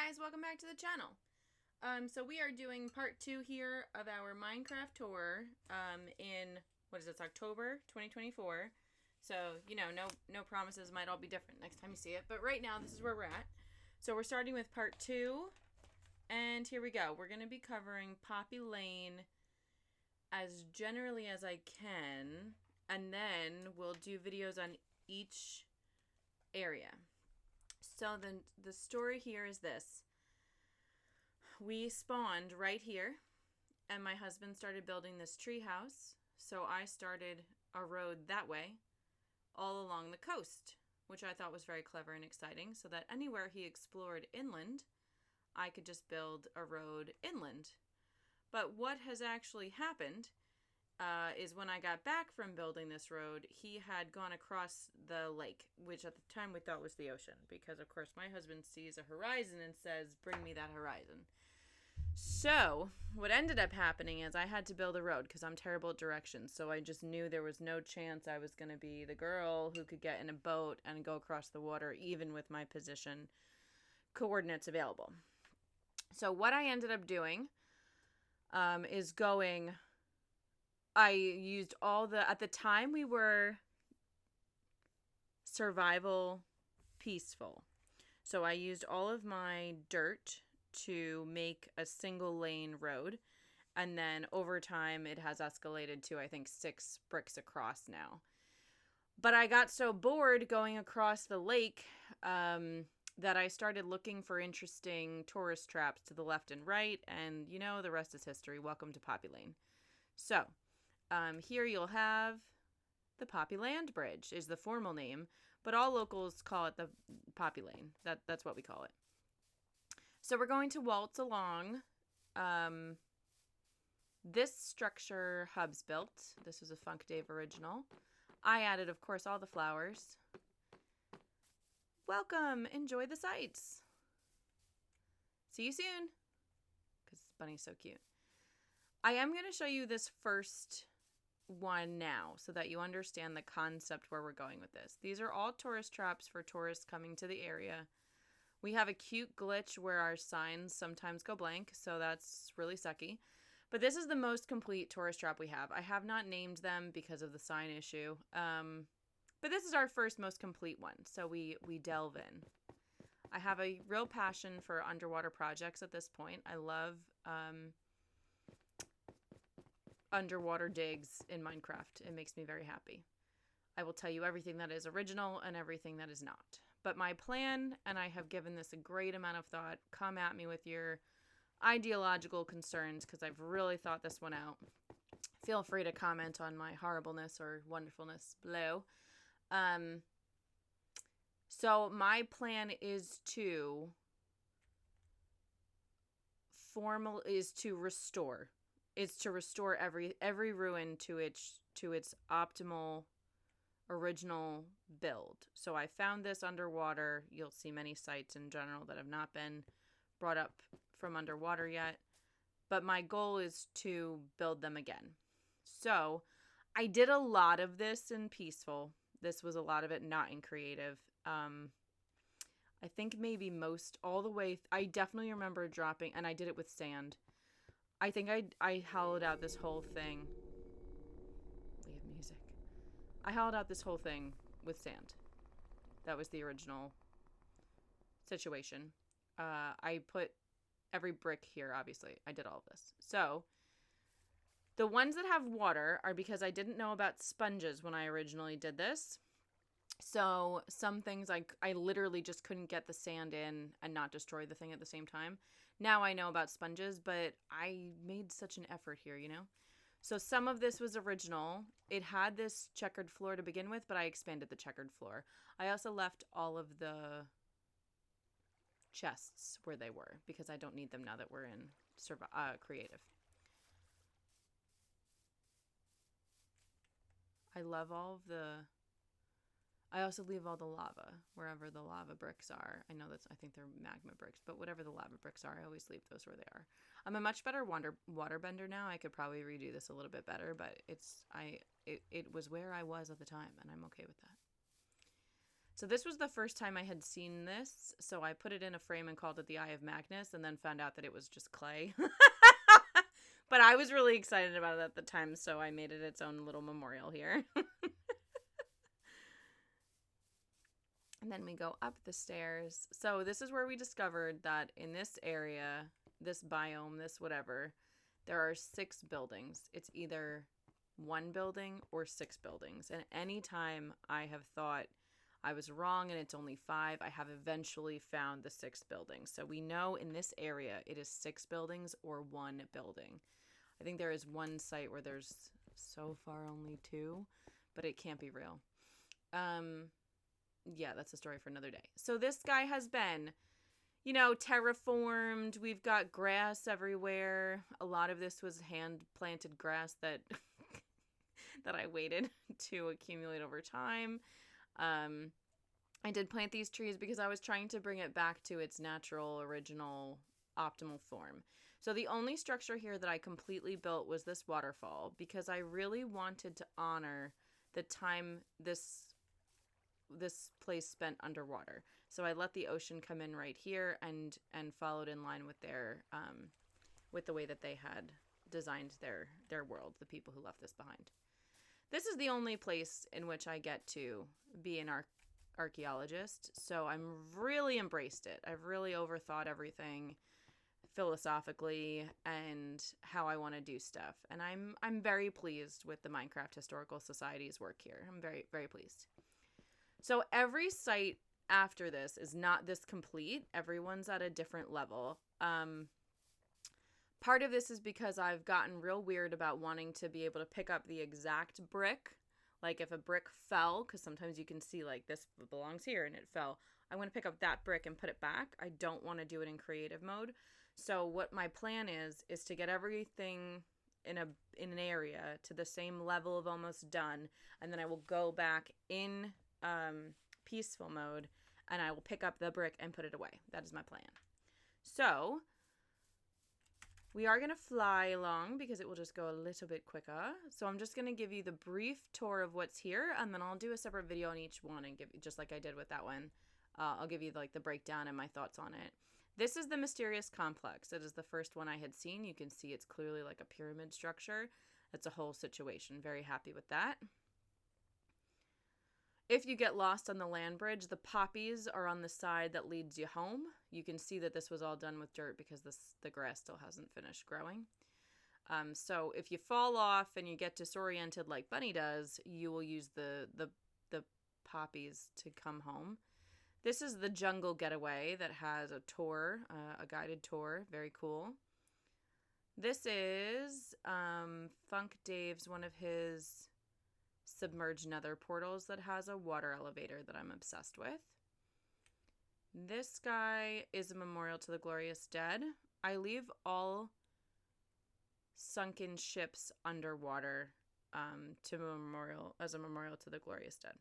guys, welcome back to the channel. So we are doing part 2 here of our Minecraft tour in, it's October 2024. So, no promises, might all be different next time you see it. But right now, this is where we're at. So we're starting with part 2, and here we go. We're going to be covering Poppy Lane as generally as I can, and then we'll do videos on each area. So the story here is this. We spawned right here, and my husband started building this tree house, so I started a road that way, all along the coast, which I thought was very clever and exciting, so that anywhere he explored inland, I could just build a road inland. But what has actually happened is when I got back from building this road, he had gone across the lake, which at the time we thought was the ocean, because of course my husband sees a horizon and says, "Bring me that horizon." So what ended up happening is I had to build a road because I'm terrible at directions. So I just knew there was no chance I was going to be the girl who could get in a boat and go across the water, even with my position coordinates available. So what I ended up doing is going... I used at the time we were survival peaceful. So I used all of my dirt to make a single lane road. And then over time it has escalated to, I think, 6 bricks across now. But I got so bored going across the lake that I started looking for interesting tourist traps to the left and right. And, the rest is history. Welcome to Poppy Lane. So... here you'll have the Poppy Land Bridge is the formal name, but all locals call it the Poppy Lane. That's what we call it. So we're going to waltz along. This structure Hubs built. This was a Funk Dave original. I added, of course, all the flowers. Welcome. Enjoy the sights. See you soon. Because Bunny's so cute. I am going to show you this first one now so that you understand the concept where we're going with this. These are all tourist traps for tourists coming to the area. We have a cute glitch where our signs sometimes go blank, so that's really sucky. But this is the most complete tourist trap we have. I have not named them because of the sign issue. But this is our first most complete one, so we delve in. I have a real passion for underwater projects at this point. I love underwater digs in Minecraft. It makes me very happy. I will tell you everything that is original and everything that is not. But my plan, and I have given this a great amount of thought, come at me with your ideological concerns because I've really thought this one out. Feel free to comment on my horribleness or wonderfulness below. So my plan is to restore. It's to restore every ruin to its optimal original build. So I found this underwater. You'll see many sites in general that have not been brought up from underwater yet. But my goal is to build them again. So I did a lot of this in peaceful. This was a lot of it not in creative. I think maybe all the way. I definitely remember dropping, and I did it with sand. I think I hollowed out this whole thing. We have music. I hollowed out this whole thing with sand. That was the original situation. I put every brick here, obviously. I did all of this. So, the ones that have water are because I didn't know about sponges when I originally did this. So, some things I literally just couldn't get the sand in and not destroy the thing at the same time. Now I know about sponges, but I made such an effort here, So some of this was original. It had this checkered floor to begin with, but I expanded the checkered floor. I also left all of the chests where they were because I don't need them now that we're in creative. I love all of the... I also leave all the lava wherever the lava bricks are. I think they're magma bricks, but whatever the lava bricks are, I always leave those where they are. I'm a much better water bender now. I could probably redo this a little bit better, but it was where I was at the time, and I'm okay with that. So this was the first time I had seen this, so I put it in a frame and called it the Eye of Magnus, and then found out that it was just clay. But I was really excited about it at the time, so I made it its own little memorial here. And then we go up the stairs. So this is where we discovered that in this area, this biome, this whatever, there are 6 buildings. It's either 1 building or 6 buildings. And any time I have thought I was wrong and it's only 5, I have eventually found the 6th building. So we know in this area it is 6 buildings or 1 building. I think there is one site where there's so far only 2, but it can't be real. Yeah, that's a story for another day. So this guy has been, you know, terraformed. We've got grass everywhere. A lot of this was hand-planted grass that that I waited to accumulate over time. I did plant these trees because I was trying to bring it back to its natural, original, optimal form. So the only structure here that I completely built was this waterfall because I really wanted to honor the time this place spent underwater. So I let the ocean come in right here and followed in line with their with the way that they had designed their world, the people who left this behind. This is the only place in which I get to be an archaeologist, so I'm really embraced it. I've really overthought everything philosophically and how I want to do stuff. And I'm very pleased with the Minecraft Historical Society's work here. I'm very, very pleased. So every site after this is not this complete. Everyone's at a different level. Part of this is because I've gotten real weird about wanting to be able to pick up the exact brick. Like if a brick fell, because sometimes you can see like this belongs here and it fell. I want to pick up that brick and put it back. I don't want to do it in creative mode. So what my plan is to get everything in an area to the same level of almost done, and then I will go back in peaceful mode and I will pick up the brick and put it away. That is my plan. So we are going to fly along because it will just go a little bit quicker. So I'm just going to give you the brief tour of what's here, and then I'll do a separate video on each one and give you, just like I did with that one. I'll give you like the breakdown and my thoughts on it. This is the Mysterious Complex. It is the first one I had seen. You can see it's clearly like a pyramid structure. That's a whole situation. Very happy with that. If you get lost on the land bridge, the poppies are on the side that leads you home. You can see that this was all done with dirt because the grass still hasn't finished growing. So if you fall off and you get disoriented like Bunny does, you will use the poppies to come home. This is the jungle getaway that has a tour, a guided tour. Very cool. This is Funk Dave's, one of his submerged nether portals that has a water elevator that I'm obsessed with. This guy is a memorial to the glorious dead. I leave all sunken ships underwater as a memorial to the glorious dead.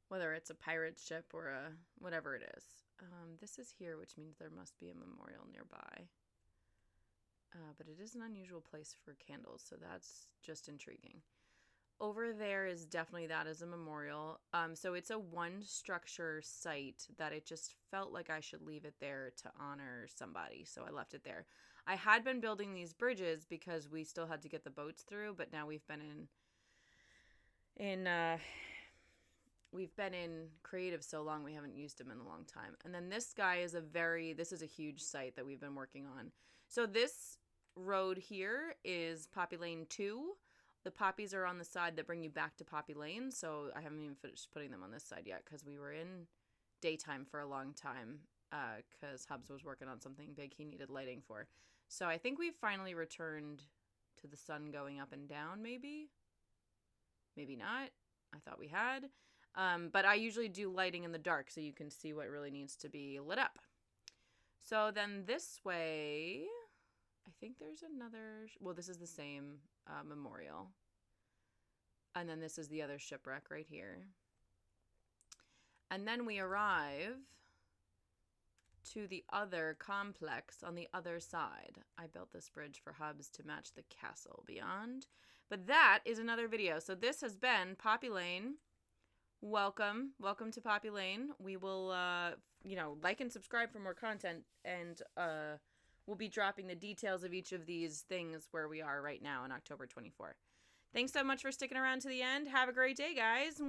Whether it's a pirate ship or a whatever it is. This is here, which means there must be a memorial nearby. But it is an unusual place for candles, so that's just intriguing. Over there is definitely that as a memorial. So it's a one structure site that it just felt like I should leave it there to honor somebody. So I left it there. I had been building these bridges because we still had to get the boats through, but now we've been in creative so long we haven't used them in a long time. And then this guy is this is a huge site that we've been working on. So this road here is Poppy Lane 2. The poppies are on the side that bring you back to Poppy Lane, so I haven't even finished putting them on this side yet because we were in daytime for a long time because Hubs was working on something big he needed lighting for. So I think we've finally returned to the sun going up and down, maybe? Maybe not. I thought we had. But I usually do lighting in the dark so you can see what really needs to be lit up. So then this way, I think there's another, well, this is the same memorial. And then this is the other shipwreck right here. And then we arrive to the other complex on the other side. I built this bridge for Hubs to match the castle beyond. But that is another video. So this has been Poppy Lane, welcome to Poppy Lane. We will like and subscribe for more content, and we'll be dropping the details of each of these things where we are right now on October 24th. Thanks so much for sticking around to the end. Have a great day, guys.